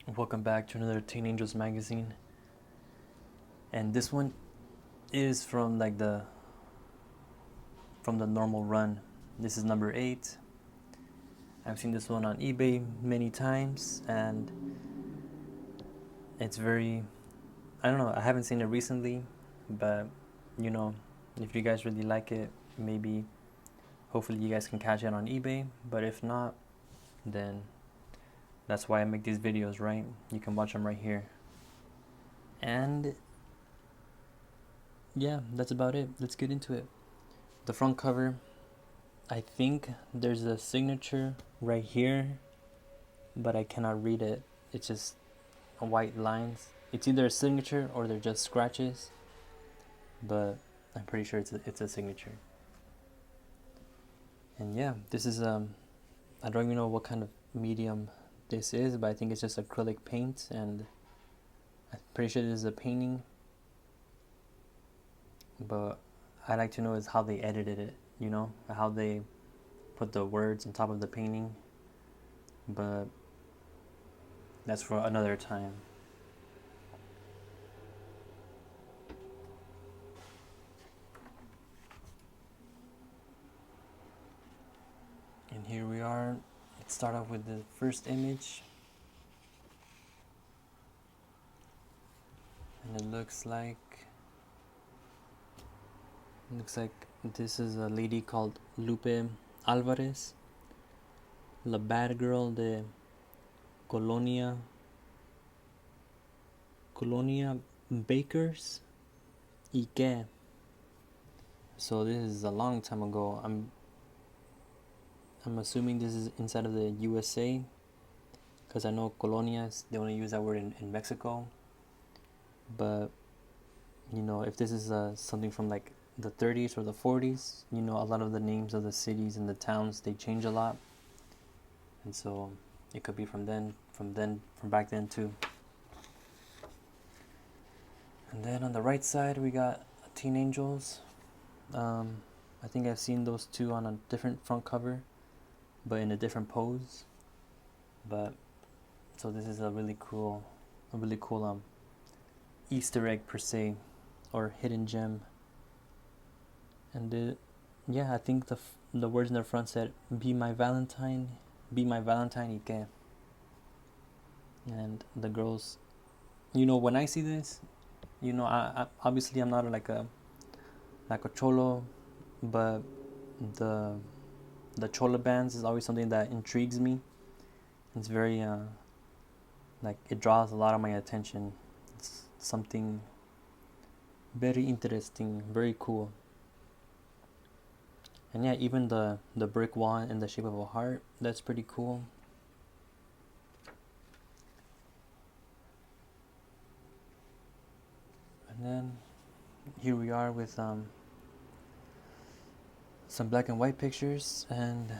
Welcome back to another Teen Angels magazine. And this one is from the normal run. This is number 8. I've seen this one on eBay many times and it's very I don't know, I haven't seen it recently, but you know, if you guys really like it, maybe hopefully you guys can catch it on eBay, but if not, then that's why I make these videos, right? You can watch them right here. And yeah, that's about it. Let's get into it. The front cover, I think there's a signature right here, but I cannot read it. It's just white lines. It's either a signature or they're just scratches, but I'm pretty sure it's a signature. And yeah, this is I don't even know what kind of medium this is, but I think it's just acrylic paint, and I'm pretty sure this is a painting. But I'd like to know is how they edited it, how they put the words on top of the painting. But that's for another time. And here we are. Let's start off with the first image. And it looks like this is a lady called Lupe Alvarez, la bad girl de Colonia Bakers y que. So this is a long time ago. I'm assuming this is inside of the USA, because I know colonias, they only use that word in Mexico. But if this is something from like the 30s or the 40s, a lot of the names of the cities and the towns, they change a lot, and so it could be from back then too. And then on the right side we got Teen Angels. I think I've seen those two on a different front cover, but in a different pose. But so this is a really cool Easter egg per se, or hidden gem. And I think the words in the front said, "Be my Valentine, y que." And the girls, when I see this, I obviously I'm not like a cholo, but the chola bands is always something that intrigues me. It's very it draws a lot of my attention. It's something very interesting, very cool. And yeah, even the brick wall in the shape of a heart, that's pretty cool. And then here we are with some black and white pictures, and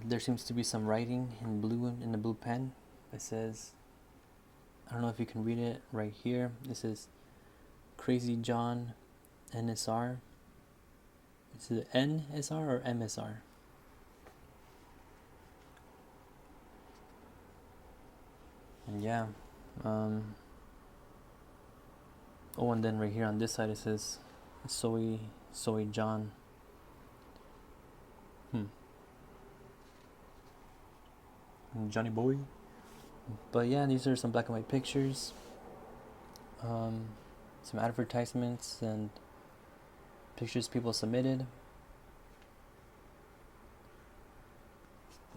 there seems to be some writing in the blue pen. It says, I don't know if you can read it right here. This is Crazy John NSR. Is it NSR or MSR? And yeah, and then right here on this side it says Soy John. Johnny Boy. But yeah, these are some black and white pictures, some advertisements and pictures people submitted.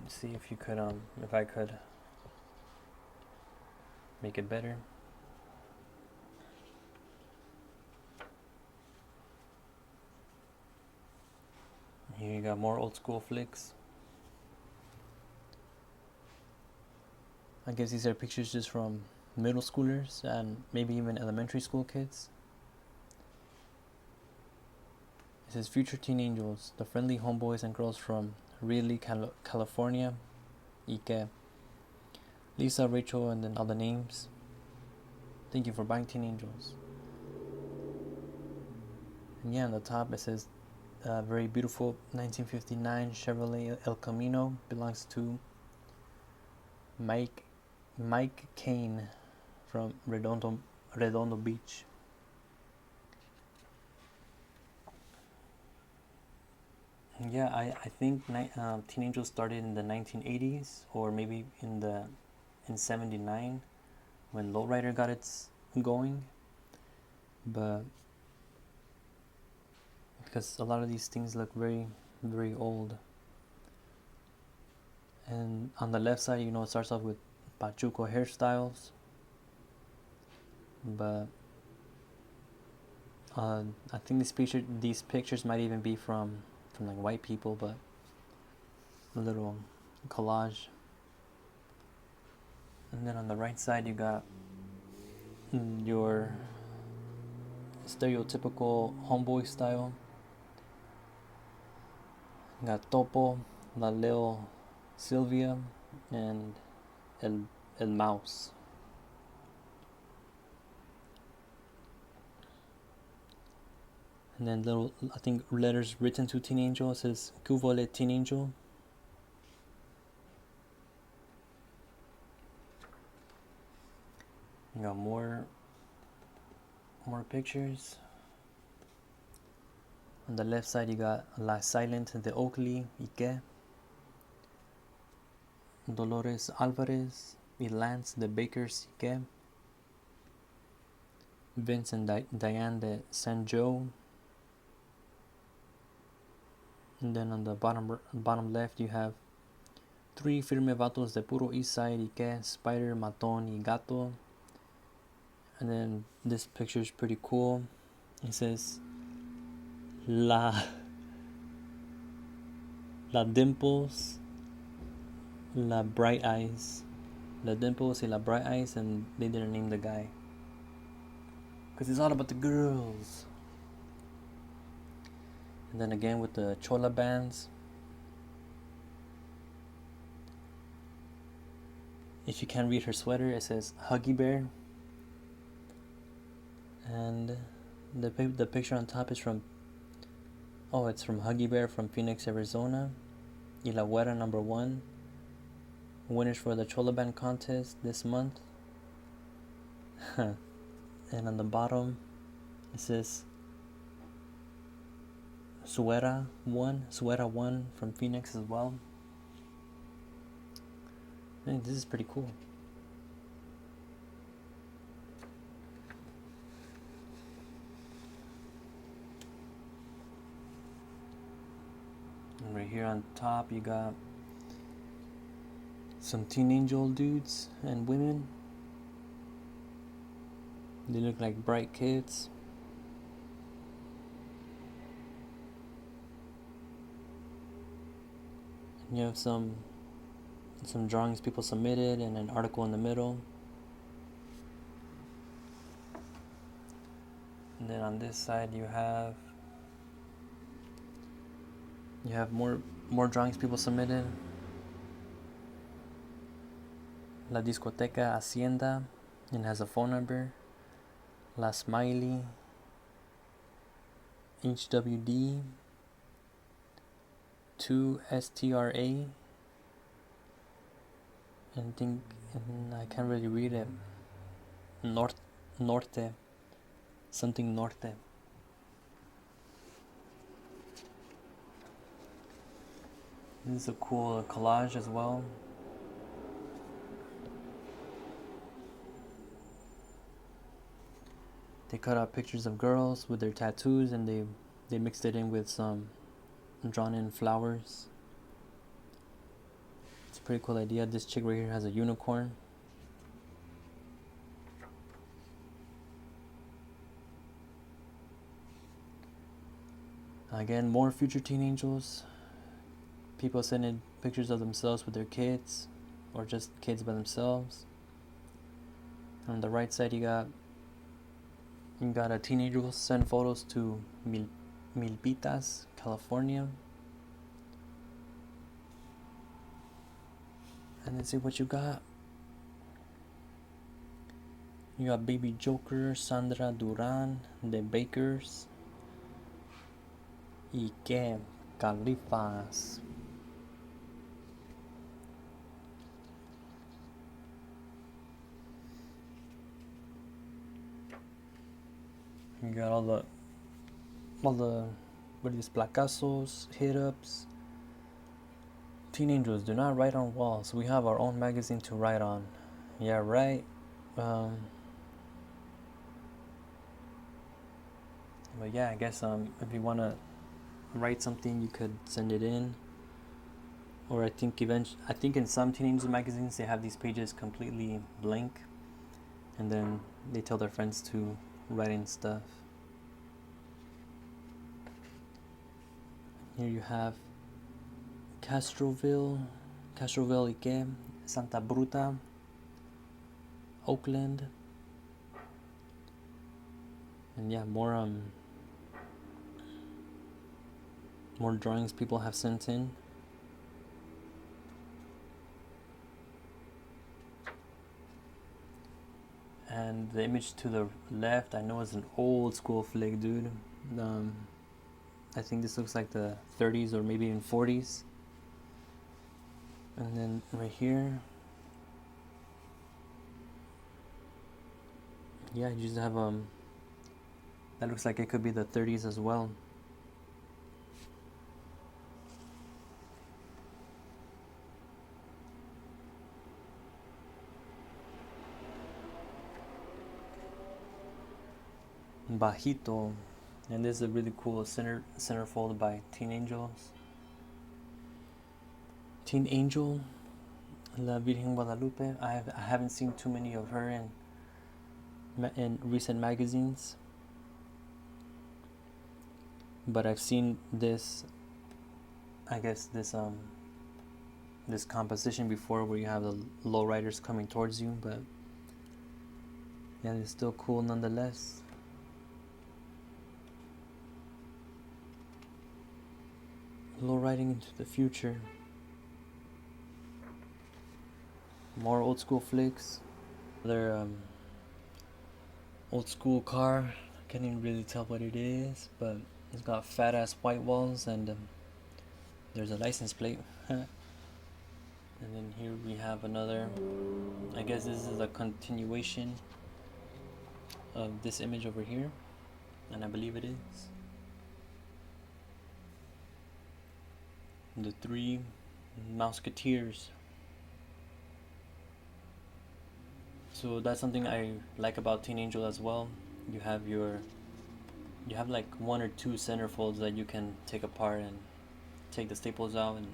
Let's see if I could make it better. Here you got more old school flicks. I guess these are pictures just from middle schoolers and maybe even elementary school kids. It says future teen angels, the friendly homeboys and girls from Ridley, California. Ike, Lisa, Rachel, and then all the names. Thank you for buying Teen Angels. And yeah, on the top it says very beautiful 1959 Chevrolet El Camino, belongs to Mike Mike Kane from Redondo Beach. Yeah, I think Teen Angel started in the 1980s, or maybe in '79 when Lowrider got its going. But because a lot of these things look very, very old. And on the left side, it starts off with Pachuco hairstyles. But I think these pictures might even be from like white people, but a little collage. And then on the right side, you got your stereotypical homeboy style. You got Topo, La Lil Sylvia, and El Mouse. And then little, I think, letters written to Teen Angel. It says Kuvole Teen Angel. You got more pictures. On the left side, you got La Silent, the Oakley, Ike, Dolores Alvarez, y Lance, the Bakers, Ike, Vince and Diane, the San Joe. And then on the bottom left, you have 3 firme vatos de puro east side, Ike, Spider, Maton, y Gato. And then this picture is pretty cool. It says La Dimples, La Bright Eyes. La Dimples y La Bright Eyes, and they didn't name the guy. Because it's all about the girls. And then again with the Chola bands. If you can't read her sweater, it says Huggy Bear. And the picture on top is from Huggy Bear from Phoenix, Arizona. Y La Güera #1. Winners for the Chola Band contest this month. And on the bottom, it says Suera 1 from Phoenix as well. I think this is pretty cool. And right here on top, you got some Teen Angel dudes and women. They look like bright kids. And you have some drawings people submitted and an article in the middle. And then on this side you have more drawings people submitted. La Discoteca Hacienda, and has a phone number. La Smiley, HWD, 2STRA, and I can't really read it. Norte, something Norte. This is a cool collage as well. They cut out pictures of girls with their tattoos, and they mixed it in with some drawn in flowers. It's a pretty cool idea. This chick right here has a unicorn. Again, more future teen angels. People sending pictures of themselves with their kids, or just kids by themselves. On the right side, you got a teenager who send photos to Milpitas, California. And let's see what you got. You got Baby Joker, Sandra Duran, The Bakers, y que Califas. You got all the what are these placazos, hit ups. Teen angels do not write on walls. We have our own magazine to write on. Yeah, right. Um, but yeah, I guess if you wanna write something, you could send it in. Or I think in some teen angel magazines they have these pages completely blank, and then they tell their friends to write in stuff. Here you have Castroville, Ike, Santa Bruta, Oakland, and yeah, more drawings people have sent in. And the image to the left, I know it's an old school flick, dude. I think this looks like the 30s or maybe even 40s. And then right here, yeah, you just have that looks like it could be the 30s as well. Bajito, and this is a really cool centerfold by Teen Angels. Teen Angel, La Virgen Guadalupe. I haven't seen too many of her in recent magazines, but I've seen this. I guess this composition before, where you have the lowriders coming towards you, but yeah, it's still cool nonetheless. Lowriding into the future. More old school flicks. Another old school car. I can't even really tell what it is, but it's got fat ass white walls, and there's a license plate. And then here we have another. I guess this is a continuation of this image over here, and I believe it is. The Three Musketeers. So that's something I like about Teen Angel as well. You have like one or two centerfolds that you can take apart and take the staples out and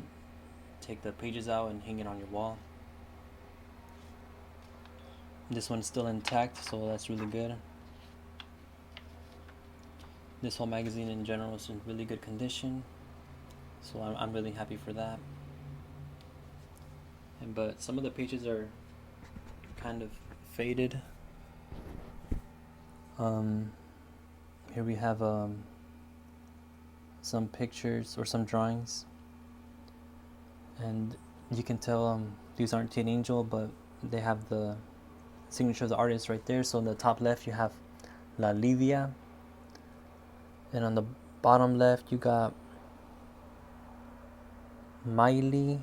take the pages out and hang it on your wall. This one's still intact, so that's really good. This whole magazine in general is in really good condition, so I'm really happy for that. But some of the pages are kind of faded. Here we have some pictures or some drawings, and you can tell these aren't Teen Angel, but they have the signature of the artist right there. So on the top left you have La Lidia, and on the bottom left you got Miley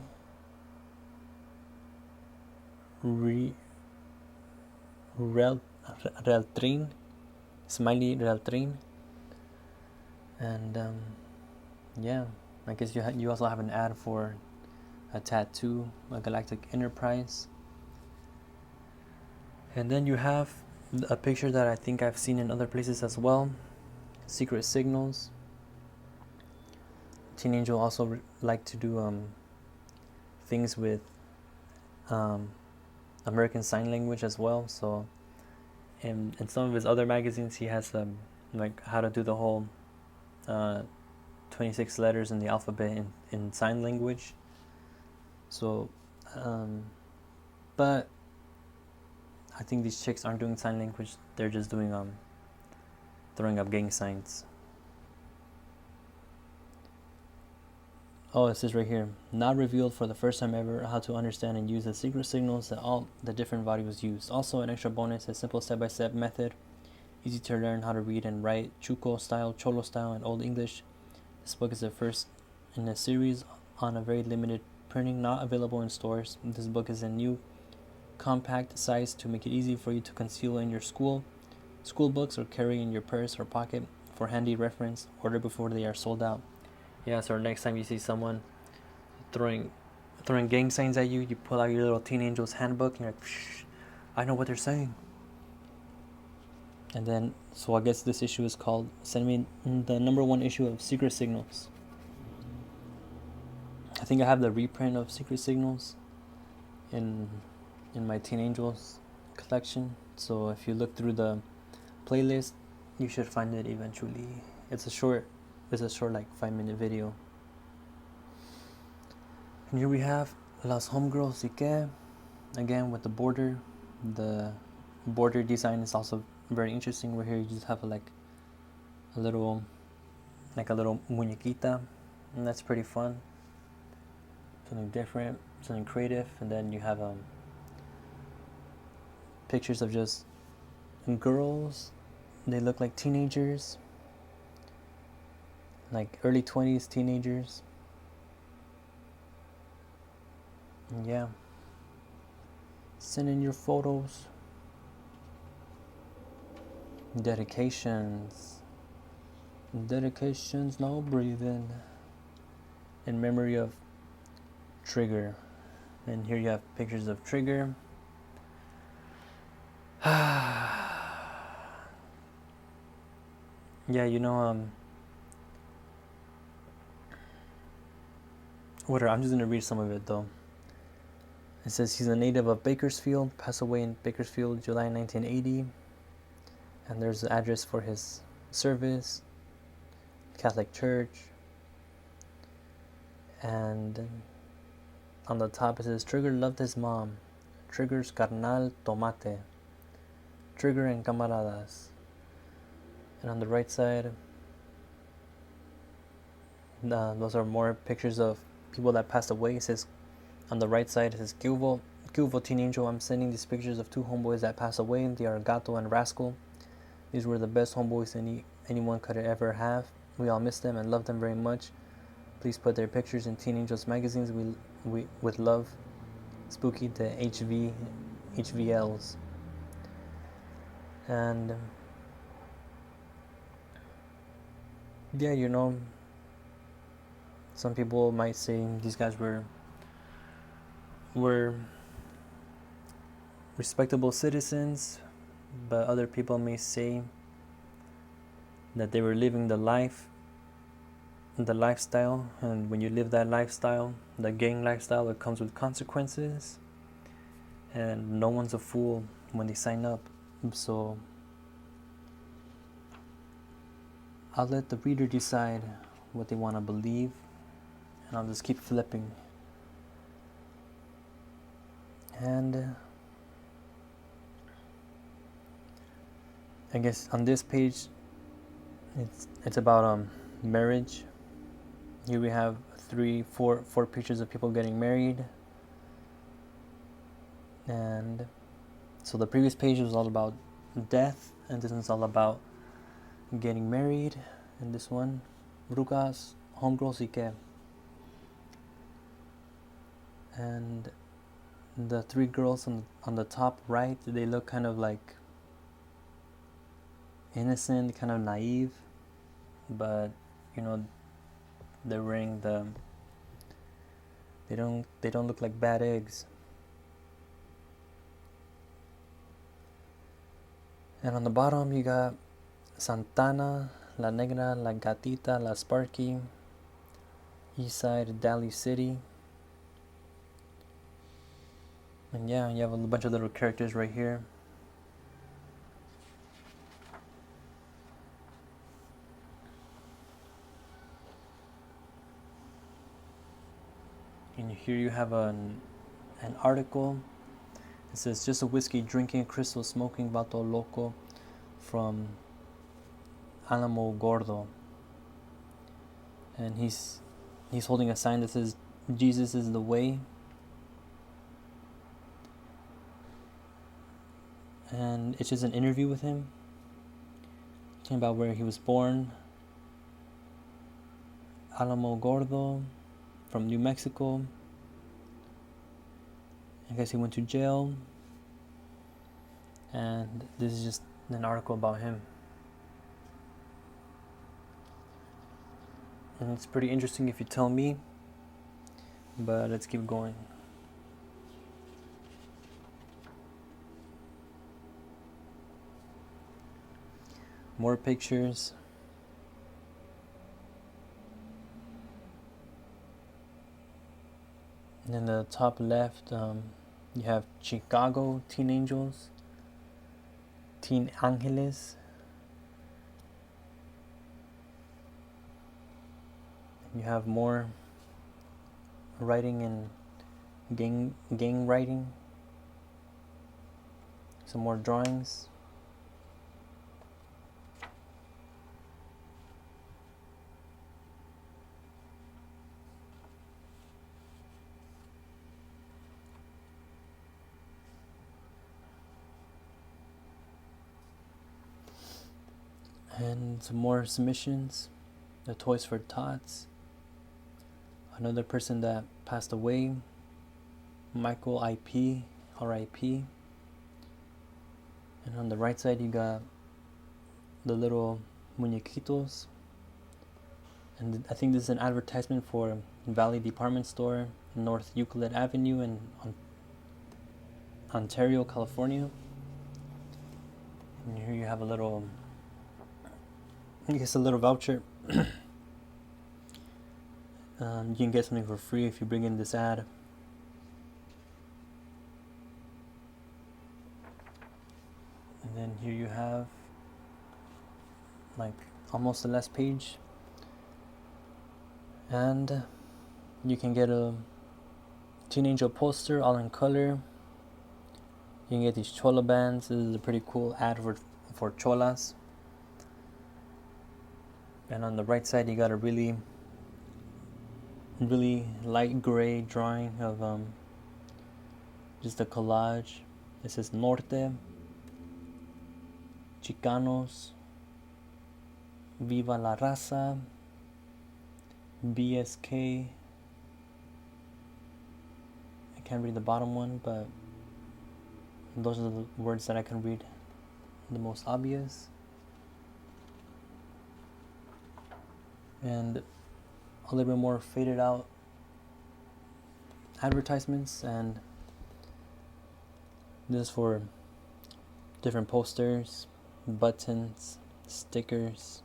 Reltrin, Smiley Reltrin, and yeah, I guess you also have an ad for a tattoo, a Galactic Enterprise. And then you have a picture that I think I've seen in other places as well, Secret Signals. Teen Angel also like to do things with American Sign Language as well. So in some of his other magazines, he has like how to do the whole 26 letters in the alphabet in sign language. So, but I think these chicks aren't doing sign language. They're just doing throwing up gang signs. Oh, it says right here, not revealed for the first time ever how to understand and use the secret signals that all the different values used. Also, an extra bonus, a simple step-by-step method, easy to learn how to read and write, Chuco style, Cholo style, and Old English. This book is the first in a series on a very limited printing, not available in stores. This book is a new compact size to make it easy for you to conceal in your school School books or carry in your purse or pocket for handy reference. Order before they are sold out. Yeah, so next time you see someone throwing gang signs at you, you pull out your little Teen Angels handbook and you're like, shh, I know what they're saying. And then, so I guess this issue is called, send me the number 1 issue of Secret Signals. I think I have the reprint of Secret Signals in my Teen Angels collection. So if you look through the playlist, you should find it eventually. It's a short like 5-minute video. And here we have Las Homegirls y que, again with the border. The border design is also very interesting. Where here you just have a little muñequita, and that's pretty fun. Something different, something creative. And then you have pictures of just girls. They look like teenagers, like early 20s teenagers. And yeah, send in your photos. Dedications, no breathing. In memory of Trigger. And here you have pictures of Trigger. Yeah, whatever, I'm just gonna read some of it though. It says he's a native of Bakersfield, passed away in Bakersfield, July 1980. And there's the address for his service, Catholic Church. And on the top it says, Trigger loved his mom. Trigger's carnal tomate. Trigger and camaradas. And on the right side, those are more pictures of people that passed away. It says, on the right side, it says, Cuvo Teen Angel, I'm sending these pictures of 2 homeboys that passed away. They are Gato and Rascal. These were the best homeboys anyone could ever have. We all miss them and love them very much. Please put their pictures in Teen Angels magazines. We with love, Spooky to HVLs. And yeah, some people might say these guys were respectable citizens, but other people may say that they were living the lifestyle, and when you live that lifestyle, the gang lifestyle, it comes with consequences, and no one's a fool when they sign up. So I'll let the reader decide what they want to believe, and I'll just keep flipping. And I guess on this page, it's about marriage. Here we have four pictures of people getting married. And so the previous page was all about death, and this one's all about getting married. And this one, Brujas, Homegirls y que. And the 3 girls on the top right, they look kind of like innocent, kind of naive, but they're wearing they don't look like bad eggs. And on the bottom you got Santana, La Negra, La Gatita, La Sparky, Eastside, Daly City. And yeah, you have a bunch of little characters right here. And here you have an article. It says, just a whiskey drinking, crystal smoking, vato loco from Alamo Gordo. And he's holding a sign that says, Jesus is the way. And it's just an interview with him, talking about where he was born, Alamo Gordo, from New Mexico. I guess he went to jail, and this is just an article about him. And it's pretty interesting if you tell me, but let's keep going. More pictures. And in the top left, you have Chicago Teen Angels, Teen Angeles. You have more writing and gang writing. Some more drawings. And some more submissions. The Toys for Tots. Another person that passed away, Michael IP, R.I.P. And on the right side you got the little muñequitos. And I think this is an advertisement for Valley Department Store, North Euclid Avenue in Ontario, California. And here you have a little, I guess a little voucher. You can get something for free if you bring in this ad. And then here you have like almost the last page. And you can get a Teen Angel poster all in color. You can get these Chola bands. This is a pretty cool ad for Cholas. And on the right side you got a really light gray drawing of just a collage. It says Norte, Chicanos, Viva la Raza, BSK. I can't read the bottom one, but those are the words that I can read the most obvious. And a little bit more faded out advertisements, and this is for different posters, buttons, stickers.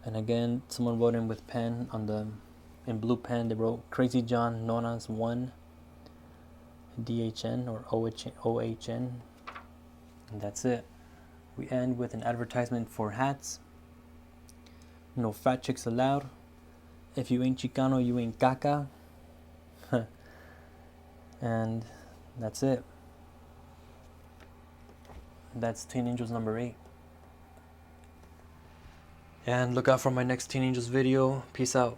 And again, someone wrote in with pen in blue pen. They wrote Crazy John Nonas 1 DHN or OHN. And that's it. We end with an advertisement for hats. No fat chicks allowed. If you ain't Chicano, you ain't caca. And that's it. That's Teen Angels number 8. And look out for my next Teen Angels video. Peace out.